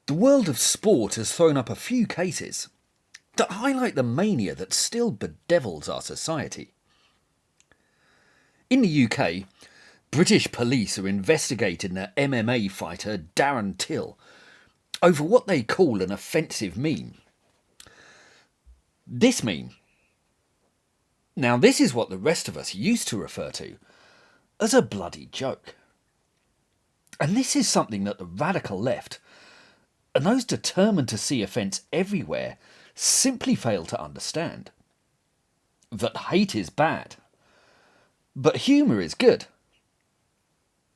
The world of sport has thrown up a few cases that highlight the mania that still bedevils our society. In the UK, British police are investigating an MMA fighter, Darren Till, over what they call an offensive meme. This meme. Now, this is what the rest of us used to refer to as a bloody joke. And this is something that the radical left and those determined to see offence everywhere simply fail to understand. That hate is bad, but humour is good.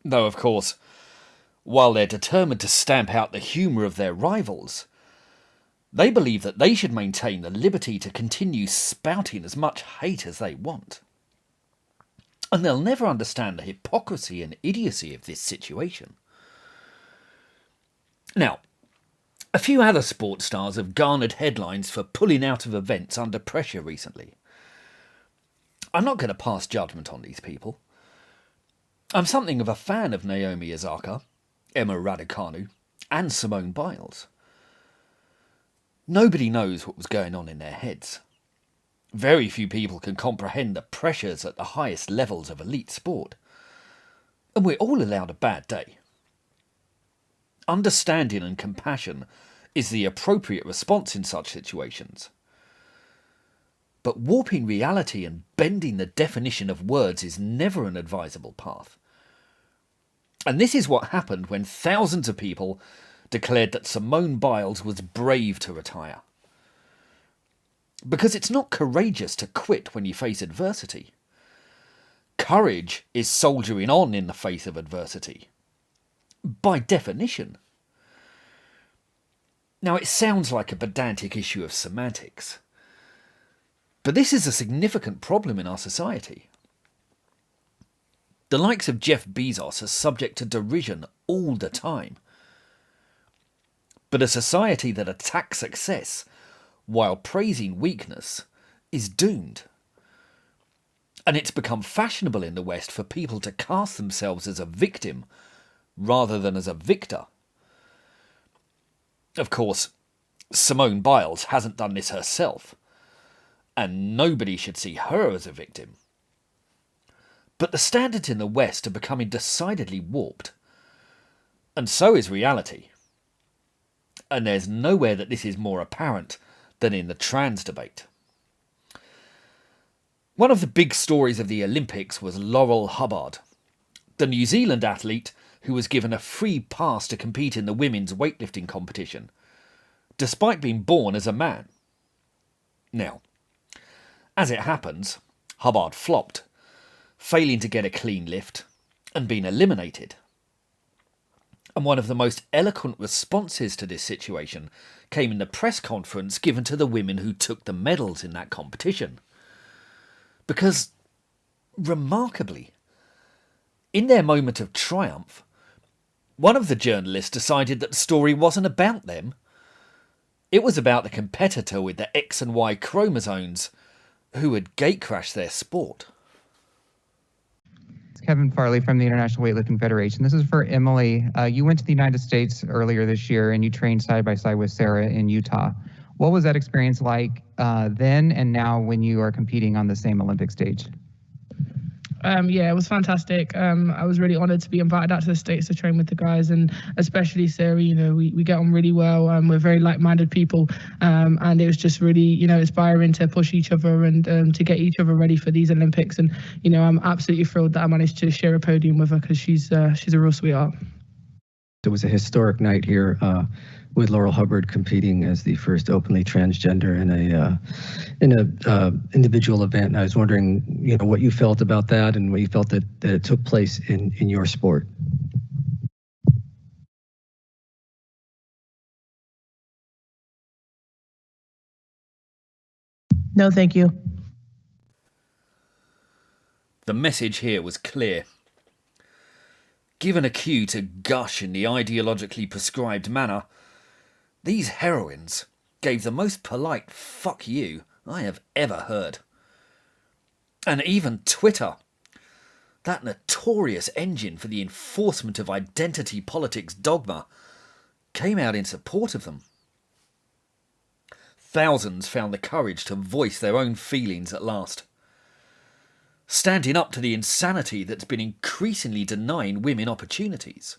Though, of course, while they're determined to stamp out the humour of their rivals, they believe that they should maintain the liberty to continue spouting as much hate as they want. And they'll never understand the hypocrisy and idiocy of this situation. Now, a few other sports stars have garnered headlines for pulling out of events under pressure recently. I'm not going to pass judgment on these people. I'm something of a fan of Naomi Osaka, Emma Raducanu, and Simone Biles. Nobody knows what was going on in their heads. Very few people can comprehend the pressures at the highest levels of elite sport. And we're all allowed a bad day. Understanding and compassion is the appropriate response in such situations. But warping reality and bending the definition of words is never an advisable path. And this is what happened when thousands of people declared that Simone Biles was brave to retire. Because it's not courageous to quit when you face adversity. Courage is soldiering on in the face of adversity. By definition. Now, it sounds like a pedantic issue of semantics, but this is a significant problem in our society. The likes of Jeff Bezos are subject to derision all the time. But a society that attacks success while praising weakness is doomed. And it's become fashionable in the West for people to cast themselves as a victim rather than as a victor. Of course, Simone Biles hasn't done this herself, and nobody should see her as a victim. But the standards in the West are becoming decidedly warped, and so is reality. And there's nowhere that this is more apparent than in the trans debate. One of the big stories of the Olympics was Laurel Hubbard, the New Zealand athlete who was given a free pass to compete in the women's weightlifting competition, despite being born as a man. Now, as it happens, Hubbard flopped, failing to get a clean lift and being eliminated. And one of the most eloquent responses to this situation came in the press conference given to the women who took the medals in that competition. Because, remarkably, in their moment of triumph, one of the journalists decided that the story wasn't about them. It was about the competitor with the X and Y chromosomes who had gatecrashed their sport. It's Kevin Farley from the International Weightlifting Federation. This is for Emily. You went to the United States earlier this year and you trained side by side with Sarah in Utah. What was that experience like then and now when you are competing on the same Olympic stage? Yeah, it was fantastic. I was really honoured to be invited out to the States to train with the guys, and especially Sarah. You know, we get on really well. We're very like-minded people, and it was just really, inspiring to push each other and to get each other ready for these Olympics. And I'm absolutely thrilled that I managed to share a podium with her because she's a real sweetheart. It was a historic night here with Laurel Hubbard competing as the first openly transgender in a individual event. And I was wondering, what you felt about that and what you felt that it took place in your sport. No, thank you. The message here was clear. Given a cue to gush in the ideologically prescribed manner, these heroines gave the most polite fuck you I have ever heard. And even Twitter, that notorious engine for the enforcement of identity politics dogma, came out in support of them. Thousands found the courage to voice their own feelings at last, standing up to the insanity that's been increasingly denying women opportunities.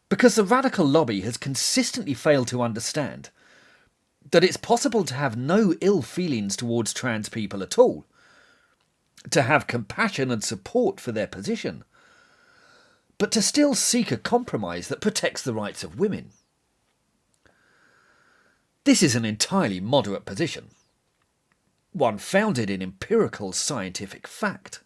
Because the radical lobby has consistently failed to understand that it's possible to have no ill feelings towards trans people at all, to have compassion and support for their position, but to still seek a compromise that protects the rights of women. This is an entirely moderate position, one founded in empirical scientific fact.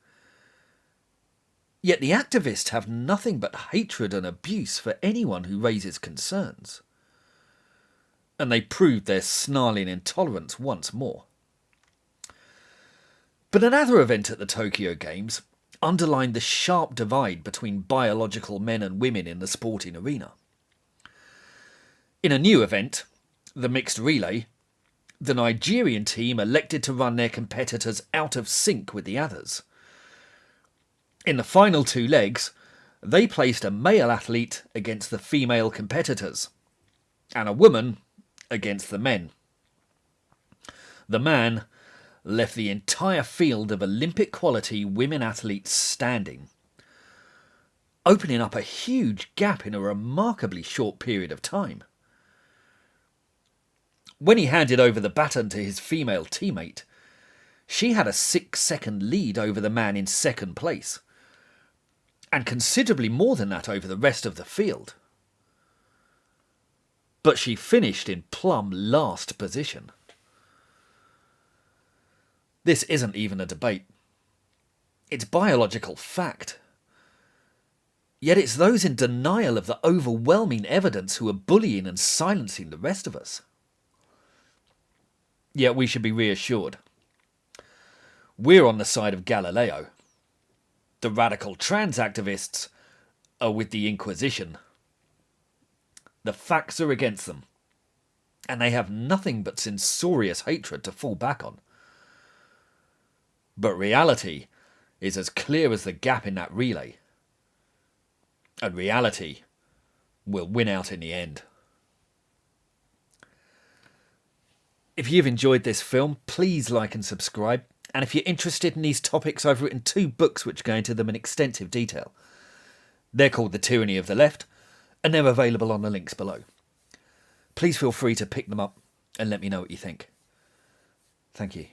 Yet the activists have nothing but hatred and abuse for anyone who raises concerns. And they proved their snarling intolerance once more. But another event at the Tokyo Games underlined the sharp divide between biological men and women in the sporting arena. In a new event, the mixed relay, the Nigerian team elected to run their competitors out of sync with the others. In the final 2 legs, they placed a male athlete against the female competitors, and a woman against the men. The man left the entire field of Olympic quality women athletes standing, opening up a huge gap in a remarkably short period of time. When he handed over the baton to his female teammate, she had a 6-second lead over the man in second place, and considerably more than that over the rest of the field. But she finished in plumb last position. This isn't even a debate. It's biological fact. Yet it's those in denial of the overwhelming evidence who are bullying and silencing the rest of us. Yet we should be reassured. We're on the side of Galileo. The radical trans activists are with the Inquisition. The facts are against them, and they have nothing but censorious hatred to fall back on. But reality is as clear as the gap in that relay. And reality will win out in the end. If you've enjoyed this film, please like and subscribe. And if you're interested in these topics, I've written 2 books which go into them in extensive detail. They're called The Tyranny of the Left, and they're available on the links below. Please feel free to pick them up and let me know what you think. Thank you.